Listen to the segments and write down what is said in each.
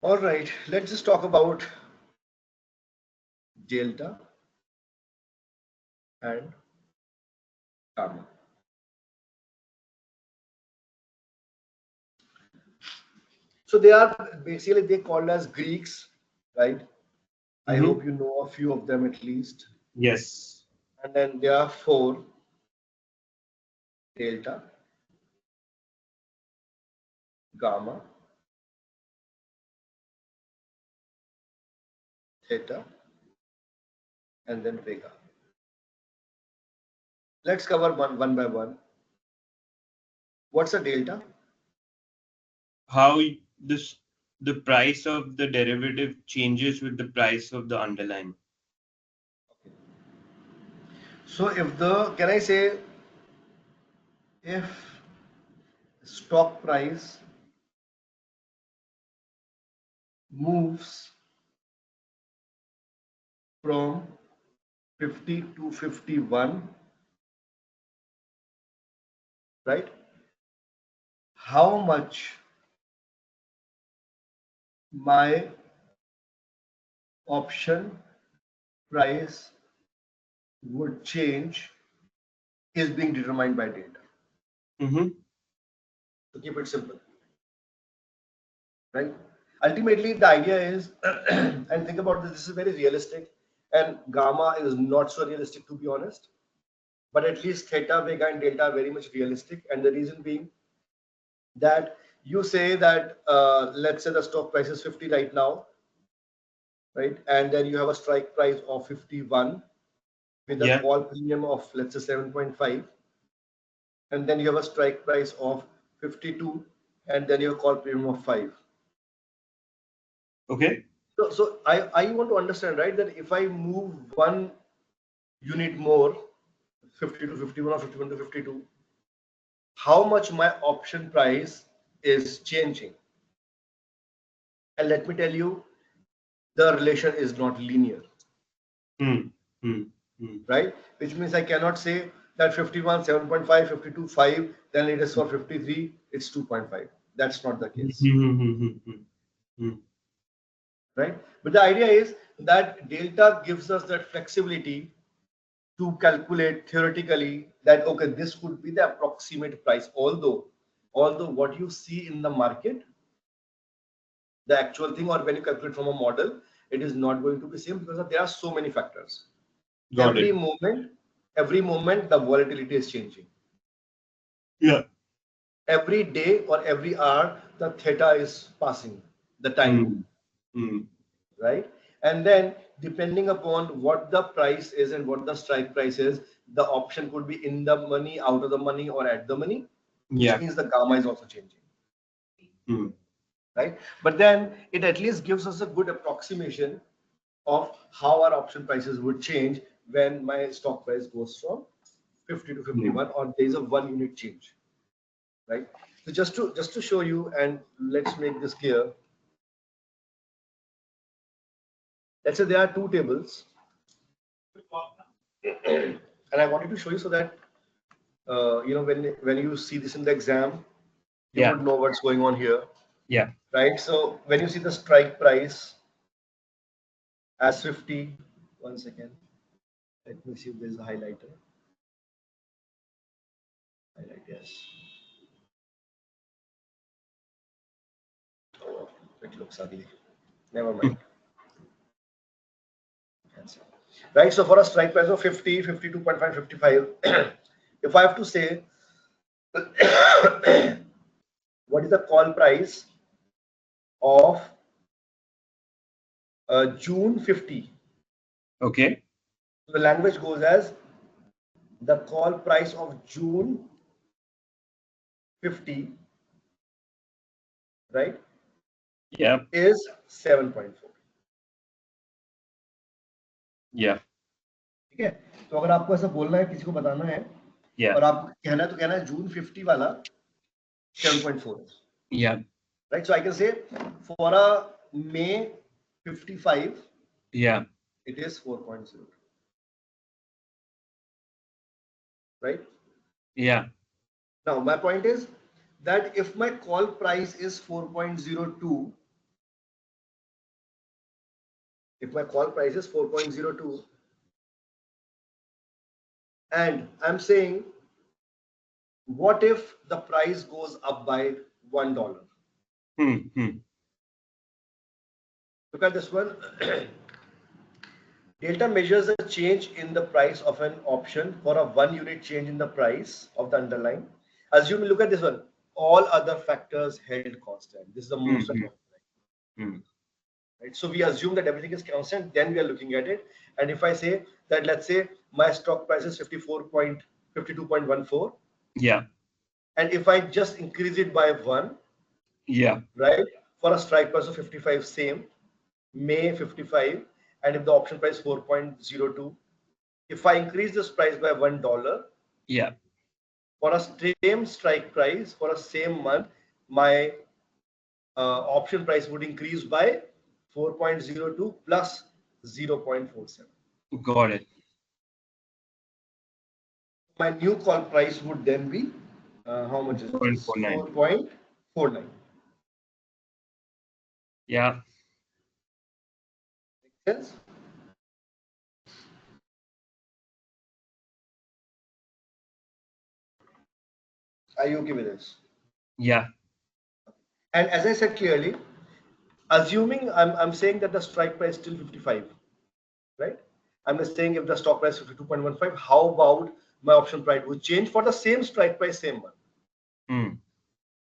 All right, let's just talk about delta and gamma. So they are basically they called as Greeks, right? I Mm-hmm. hope you know a few of them at least. Yes. And then there are four: delta, gamma, theta, and then vega. Let's cover one by one. What's a delta? How this the price of the derivative changes with the price of the underlying. So if the can I say if stock price moves from 50 to 51, right? How much my option price would change is being determined by data. Mm-hmm. To keep it simple, right? Ultimately, the idea is, and think about this, this is very realistic, and gamma is not so realistic to be honest, but at least theta, vega, and delta are very much realistic. And the reason being that you say that, let's say the stock price is 50 right now, right? And then you have a strike price of 51 with a Yeah. call premium of, let's say, 7.5. And then you have a strike price of 52, and then you have a call premium of 5. Okay. So I want to understand, right, that if I move 1 unit more, 50 to 51 or 51 to 52, how much my option price is changing. And let me tell you, the relation is not linear, Hmm. Hmm. Hmm. right? Which means I cannot say that 51, 7.5, 52, 5, then it is for 53, it's 2.5. That's not the case, Hmm. right? But the idea is that delta gives us that flexibility to calculate theoretically that okay, this could be the approximate price, although what you see in the market, the actual thing, or when you calculate from a model, it is not going to be same because there are so many factors. Got every it. moment every moment the volatility is changing. Yeah. Every day or every hour the theta is passing, the time, Hmm. Hmm. right? And then depending upon what the price is and what the strike price is, the option could be in the money, out of the money, or at the money, which Yeah. means the gamma is also changing, Hmm. right? But then it at least gives us a good approximation of how our option prices would change when my stock price goes from 50 to Hmm. 51, or there is a 1 unit change, right? So just to show you, and let's make this clear. Let's say there are two tables, and I wanted to show you so that when you see this in the exam, you Yeah. would know what's going on here, Yeah. right? So when you see the strike price as 50, 1 second, let me see if there's a highlighter. Highlight, yes. Oh, it looks ugly. Never Hmm. mind. Cancel. Right. So for a strike price of 50, 52.5, 55, if I have to say what is the call price of June 50, Okay. so the language goes as the call price of June 50, right, Yeah. is 7.4. Yeah. ठीक है, तो अगर आपको ऐसा बोलना है, किसी को बताना है Yeah. और आप कहना है तो कहना है जून 50 वाला 7.4 है, Yeah. right? So I can say for a May 55 Yeah. it is 4.0, right? Yeah. Now my point is that if my call price is 4.02, If my call price is 4.02 and I'm saying, what if the price goes up by $1? Look at this one. Delta measures a change in the price of an option for a 1 unit change in the price of the underlying. Assume, look at this one. All other factors held constant. This is the most important. Right? So we assume that everything is constant, then we are looking at it. And if I say that, let's say my stock price is 52.14. Yeah. And if I just increase it by 1, Yeah. right, for a strike price of 55, same, May 55, and if the option price 4.02, if I increase this price by $1, yeah, for a same strike price for a same month, my option price would increase by 4.02 plus 0.47. got it. My new call price would then be how much is this? 4.49. Yeah. Make sense? Are you okay with this? Yeah. And as I said clearly, assuming I'm saying that the strike price is still 55, right? I'm just saying if the stock price is 52.15, how about my option price would change for the same strike price, same month?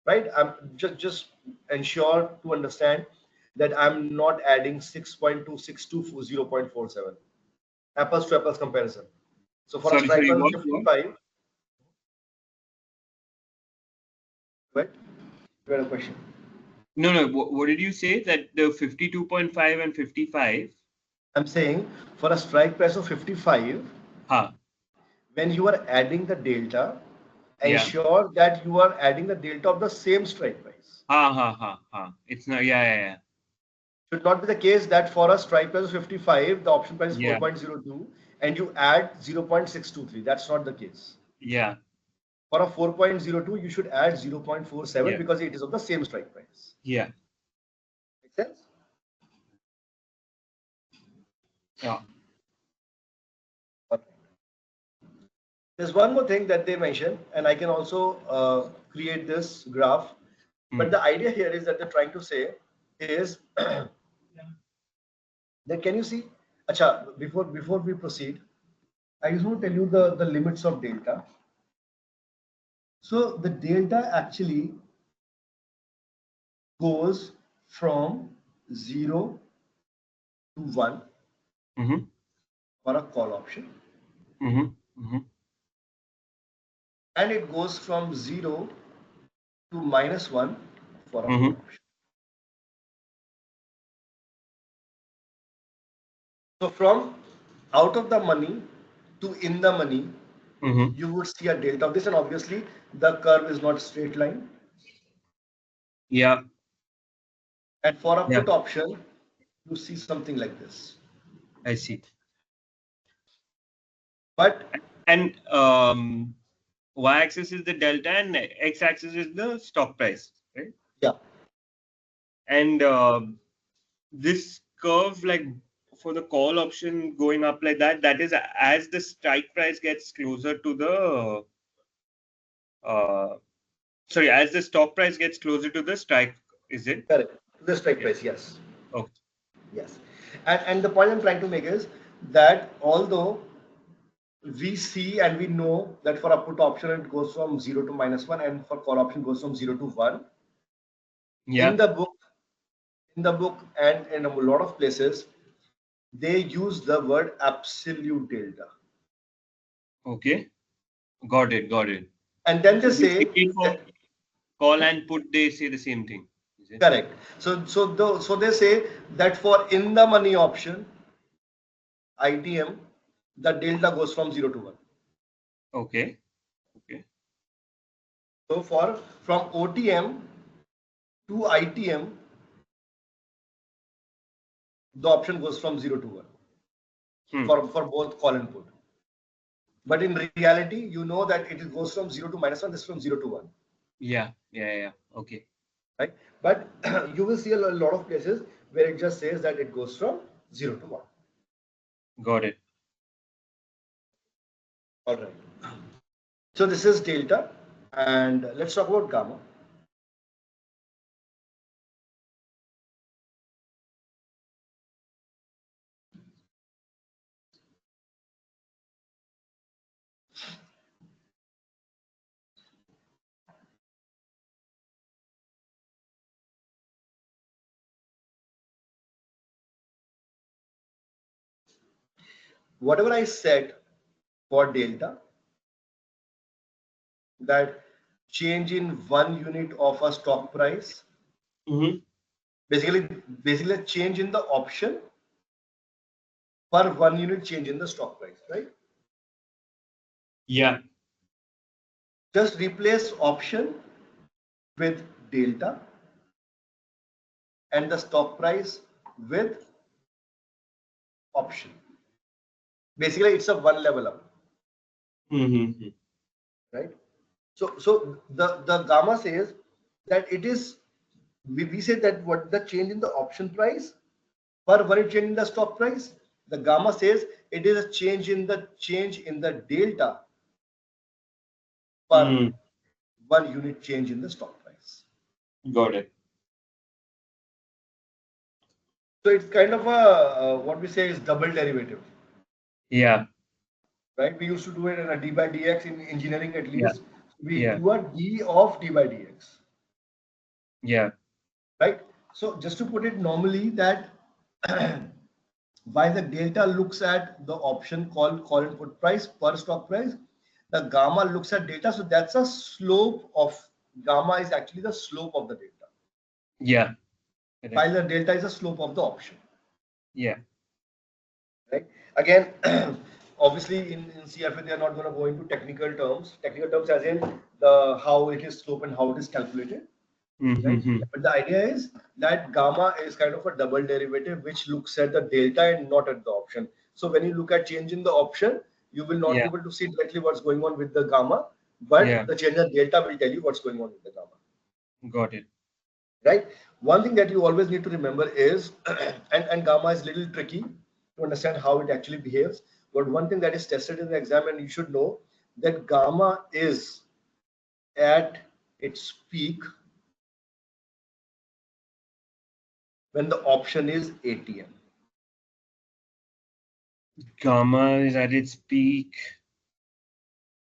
Right? I'm just ensure to understand that I'm not adding 6.26 to 0.47. Apples to apples comparison. So for a strike Sorry, price of what? 55, right? You had a question. No. What did you say? That the 52.5 and 55? I'm saying for a strike price of 55, when you are adding the delta, Yeah. ensure that you are adding the delta of the same strike price. It's not, yeah. Should not be the case that for a strike price of 55, the option price is Yeah. 4.02 and you add 0.623. That's not the case. Yeah. For a 4.02, you should add 0.47 Yeah. because it is of the same strike price. Yeah. Make sense? Yeah. Okay. There's one more thing that they mention, and I can also create this graph. But the idea here is that they're trying to say is that, can you see? Acha, before we proceed, I just want to tell you the limits of delta. So the delta actually goes from 0 to 1 for a call option. And it goes from 0 to -1 for a put option. So from out of the money to in the money, you would see a delta of this, and obviously the curve is not a straight line. Yeah. And for a Yeah. put option, you see something like this. I see. But And y-axis is the delta and x-axis is the stock price, right? yeah, And this curve, like for the call option going up like that, that is as the strike price gets closer to the as the stock price gets closer to the strike, is it? correct. The strike price, yes. Okay. Yes. And the point I'm trying to make is that although we see and we know that for a put option it goes from 0 to -1 and for call option goes from 0 to 1. Yeah. In the book and in a lot of places, they use the word absolute delta. Okay. Got it. And then So they say basically for call and put, they say the same thing. Is it? correct. So they say that for in the money option, ITM, the delta goes from 0 to 1. Okay. So from OTM to ITM, the option goes from 0 to 1 for both call and put. But in reality, you know that it goes from 0 to -1, this is from 0 to 1. Yeah. Okay. Right? But you will see a lot of places where it just says that it goes from 0 to 1. Got it. All right. So this is delta, and let's talk about gamma. Whatever I said for delta, that change in 1 unit of a stock price, basically a change in the option per 1 unit change in the stock price, right? Yeah. Just replace option with delta and the stock price with option. Basically, it's a one level up, right? So the gamma says that it is, we say that what the change in the option price per 1 unit change in the stock price. The gamma says it is a change in the delta per 1 unit change in the stock price. Got it. So it's kind of a what we say is double derivative. Yeah. Right? We used to do it in a d by dx in engineering at Yeah. least. We Yeah. do a d of d by dx. Yeah. Right? So just to put it normally, that while the delta looks at the option call and put price per stock price, the gamma looks at data. So that's a slope of gamma is actually the slope of the delta. Yeah. While the delta is a slope of the option. Yeah. Right? Again, obviously in CFA they are not going to go into technical terms. Technical terms as in the how it is slope and how it is calculated. Right? But the idea is that gamma is kind of a double derivative which looks at the delta and not at the option. So when you look at change in the option, you will not be able to see directly what's going on with the gamma, but the change in delta will tell you what's going on with the gamma. Got it. Right? One thing that you always need to remember is, and gamma is a little tricky to understand how it actually behaves, but one thing that is tested in the exam, and you should know that gamma is at its peak when the option is ATM. Gamma is at its peak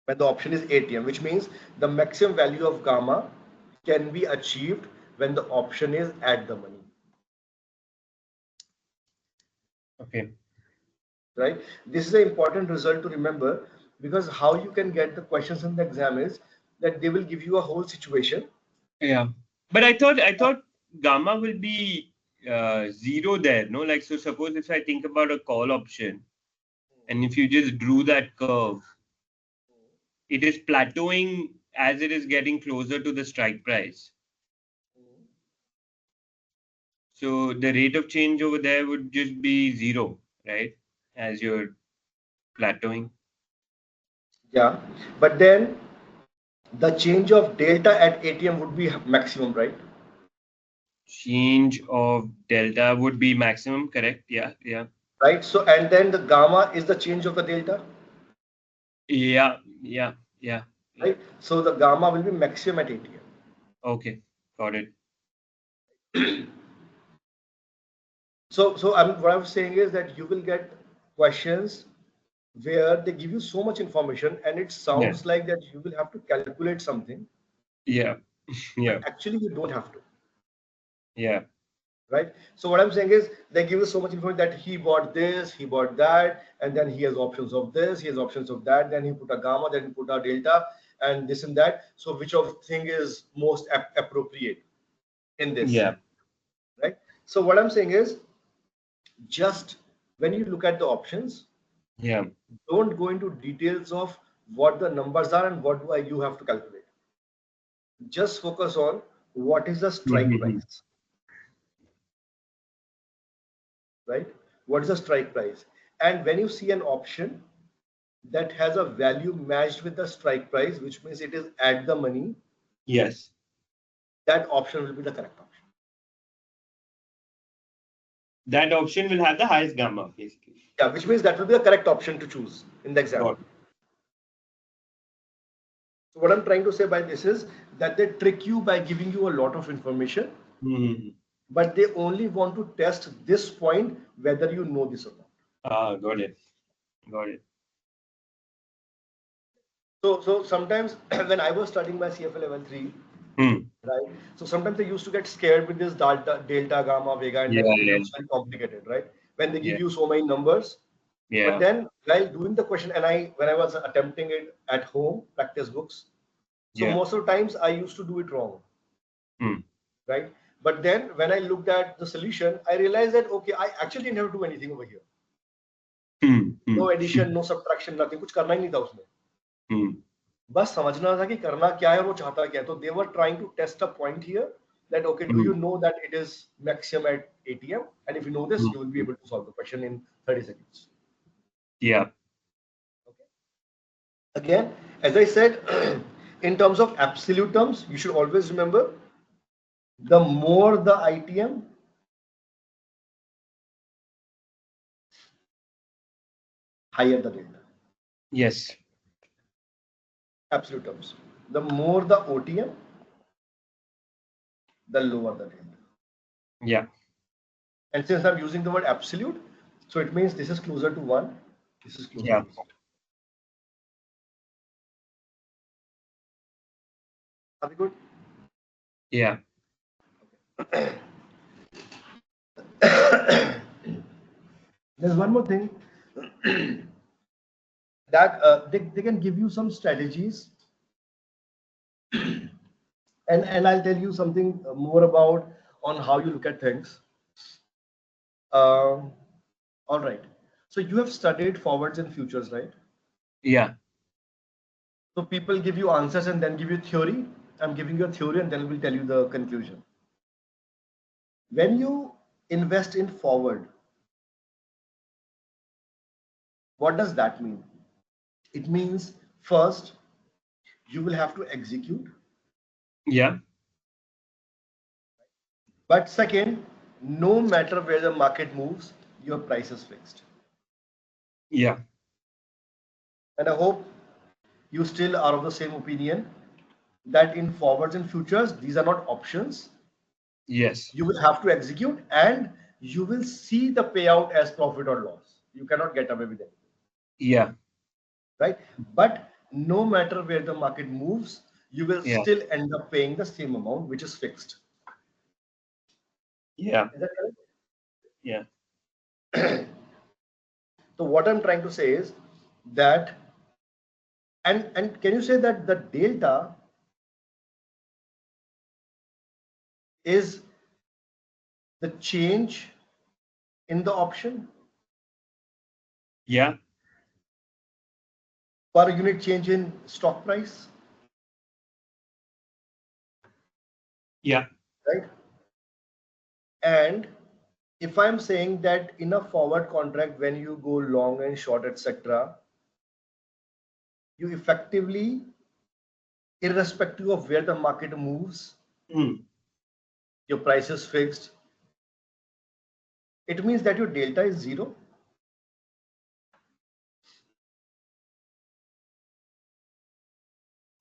When the option is ATM, which means the maximum value of gamma can be achieved when the option is at the money. Okay. Right? This is an important result to remember, because how you can get the questions in the exam is that they will give you a whole situation. Yeah. But I thought gamma will be 0 there, no? Like, so suppose if I think about a call option, and if you just drew that curve, it is plateauing as it is getting closer to the strike price. So the rate of change over there would just be 0, right? As you're plateauing. Yeah, but then the change of delta at ATM would be maximum, right? Change of delta would be maximum, correct? Yeah, yeah. Right. So, and then the gamma is the change of the delta. Yeah, yeah, yeah. Right. So the gamma will be maximum at ATM. Okay, got it. So what I'm saying is that you will get questions where they give you so much information and it sounds like that you will have to calculate something. Yeah, yeah, But actually you don't have to. yeah. Right. So what I'm saying is they give you so much information that he bought this, he bought that, and then he has options of this, he has options of that, then he put a gamma, then he put a delta, and this and that. So which of thing is most appropriate in this? Yeah. Right. So what I'm saying is, just when you look at the options, Yeah. don't go into details of what the numbers are and what do you have to calculate. Just focus on what is the strike price. Right? What is the strike price? And when you see an option that has a value matched with the strike price, which means it is at the money, Yes. that option will be the correct option. that option will have the highest gamma, basically. Yeah, which means that will be the correct option to choose in the exam. Got it. So what I'm trying to say by this is that they trick you by giving you a lot of information, but they only want to test this point whether you know this or not. Got it. Got it. So sometimes when I was studying my CFA level 3, right? So sometimes I used to get scared with this delta, gamma, vega, and then it looks very complicated, right? When they give you so many numbers. Yeah. But then while doing the question, and when I was attempting it at home, practice books, so most of the times I used to do it wrong, right? But then when I looked at the solution, I realized that okay, I actually didn't have to do anything over here. No addition, no subtraction, nothing. कुछ करना ही नहीं था उसमें. बस समझना था कि करना क्या है और वो चाहता क्या है. तो they were trying to test a point here that okay, do you know that it is maximum at ATM, and if you know this, you will be able to solve the question in 30 seconds. Yeah. Okay. Again, as I said, in terms of absolute terms, you should always remember the more the ITM, higher the delta. Yes. Absolute terms. The more the OTM, the lower the delta. Yeah. And since I'm using the word absolute, so it means this is closer to 1, this is closer to 0. Are we good? Yeah. There's one more thing that they can give you some strategies, and I'll tell you something more about on how you look at things. All right. So you have studied forwards and futures, right? Yeah. So people give you answers and then give you theory. I'm giving you a theory and then we'll tell you the conclusion. When you invest in forward, what does that mean? It means first, you will have to execute. Yeah. But second, no matter where the market moves, your price is fixed. Yeah. And I hope you still are of the same opinion that in forwards and futures, these are not options. Yes. You will have to execute and you will see the payout as profit or loss. You cannot get away with it. Yeah. Right? But no matter where the market moves, you will still end up paying the same amount, which is fixed. Yeah. Is that correct? Yeah. So what I'm trying to say is that, and can you say that the delta is the change in the option? Yeah. Per unit change in stock price? Yeah. Right? And if I'm saying that in a forward contract, when you go long and short, etc., you effectively, irrespective of where the market moves, your price is fixed. It means that your delta is 0.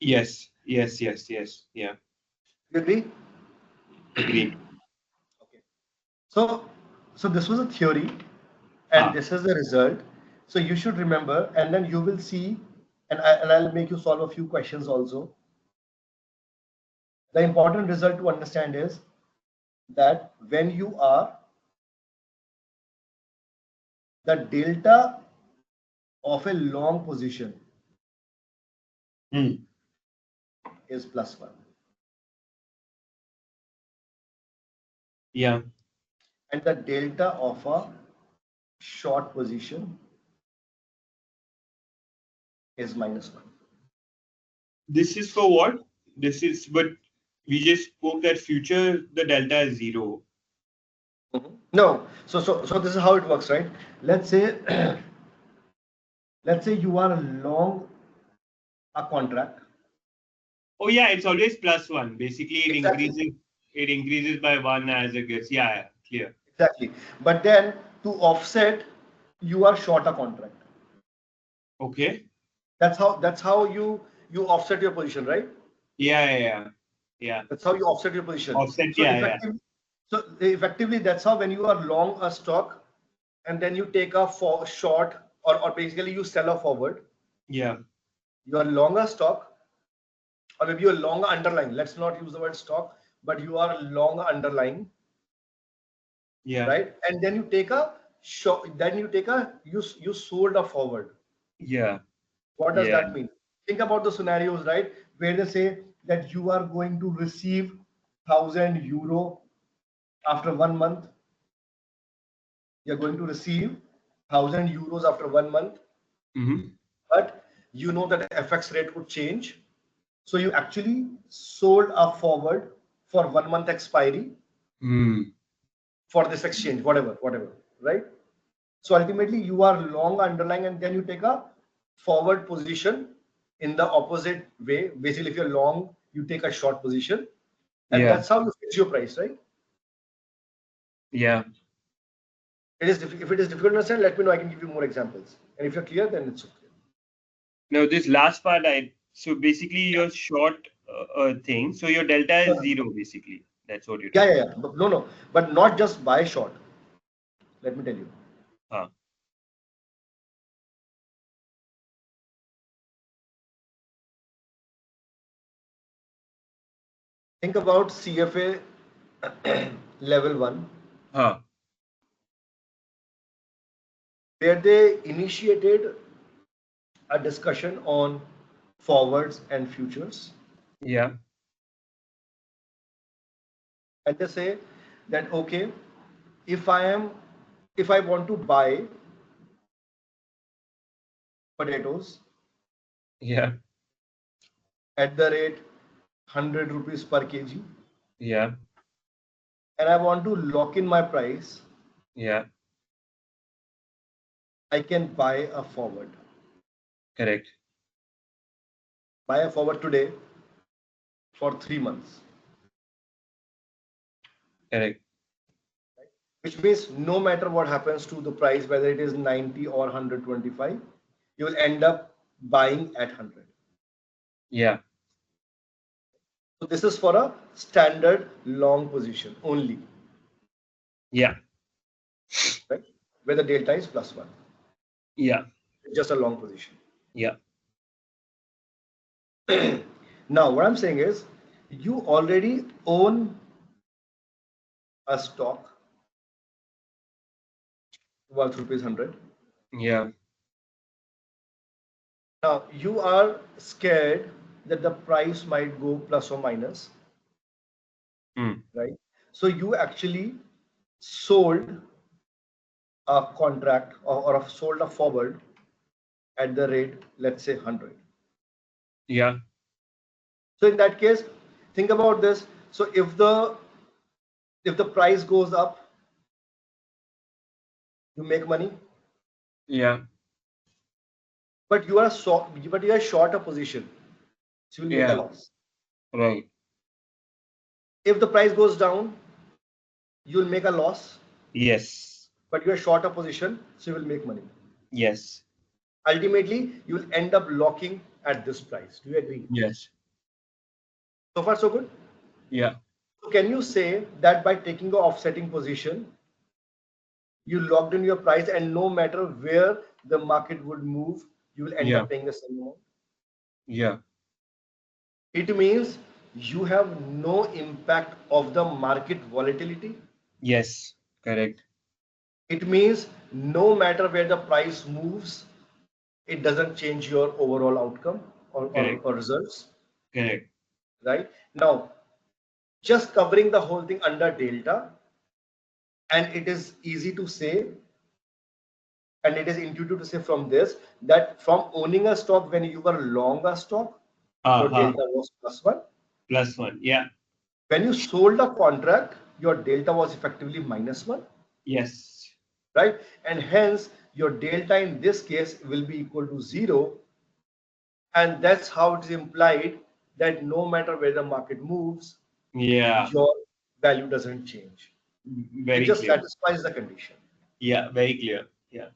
Yes. Yes. Yes. Yes. Yeah. You agree? Agree. Okay. So this was a theory, and this is the result. So you should remember, and then you will see, and I'll make you solve a few questions also. The important result to understand is that when you are the delta of a long position is +1. Yeah. And the delta of a short position is -1. This is for what? This is, but we just spoke that future, the delta is 0. No, so this is how it works, right? Let's say you are long a contract. Oh yeah, it's always +1. Basically, it Exactly. increases. It increases by 1 as it gets. Yeah, clear. Exactly. But then to offset, you are short a contract. Okay. That's how you offset your position, right? Yeah. That's how you offset your position. Offset. So Yeah. effectively, that's how when you are long a stock and then you take a for short or basically you sell a forward, Yeah. you are long a stock or maybe you're long underlying. Let's not use the word stock, but you are long underlying, Yeah. right? And then you take a short, then you sold a forward. Yeah. What does Yeah. that mean? Think about the scenarios, right? Where they say that you are going to receive 1,000 euro after 1 month. You're going to receive 1,000 euros after 1 month, Mm-hmm. but you know that FX rate would change. So you actually sold a forward for 1 month expiry Mm. for this exchange, whatever, right? So ultimately you are long underlying and then you take a forward position in the opposite way. Basically, if you're long, you take a short position, and Yeah. that's how you fix your price, right? Yeah. If it is difficult to understand, let me know. I can give you more examples. And if you're clear, then it's okay. Now this last part, so basically your short thing. So your delta is zero, basically. That's what you're Yeah, telling. yeah, yeah. But no, but not just buy short. Let me tell you. Huh. Think about CFA level 1, Huh. where they initiated a discussion on forwards and futures. Yeah. And they say that okay, if I am if I want to buy potatoes Yeah. at the rate 100 rupees per kg Yeah. and I want to lock in my price, Yeah. I can buy a forward. Correct. Buy a forward today for 3 months. Correct. Which means no matter what happens to the price, whether it is 90 or 125, you will end up buying at 100. Yeah. So this is for a standard long position only, Yeah. right? Where the delta is +1. Yeah. Just a long position. Yeah. Now, what I'm saying is you already own a stock worth rupees 100. Yeah. Now, you are scared that the price might go plus or minus, Mm. right? So you actually sold a contract or sold a forward at the rate, let's say 100. Yeah. So in that case, think about this. So if the price goes up, you make money, Yeah. but you are short a position, so you will make a Yeah. loss. Right. If the price goes down, you will make a loss, Yes. but you are short a position, so you will make money. Yes. Ultimately, you will end up locking at this price. Do you agree? Yes. So far, so good. Yeah. So can you say that by taking the offsetting position, you locked in your price, and no matter where the market would move, you will end Yeah. up paying the same amount? Yeah. It means you have no impact of the market volatility. Yes. Correct. It means no matter where the price moves, it doesn't change your overall outcome Correct. or results, Correct. right? Now, just covering the whole thing under delta, and it is easy to say, and it is intuitive to say from this that from owning a stock when you were long a stock, your Uh-huh. delta was +1. +1. Yeah. When you sold a contract, your delta was effectively -1, Yes. right? And hence your delta in this case will be equal to 0. And that's how it is implied that no matter where the market moves, Yeah. your value doesn't change. Very it just clear. satisfies the condition. Yeah, very clear. Yeah.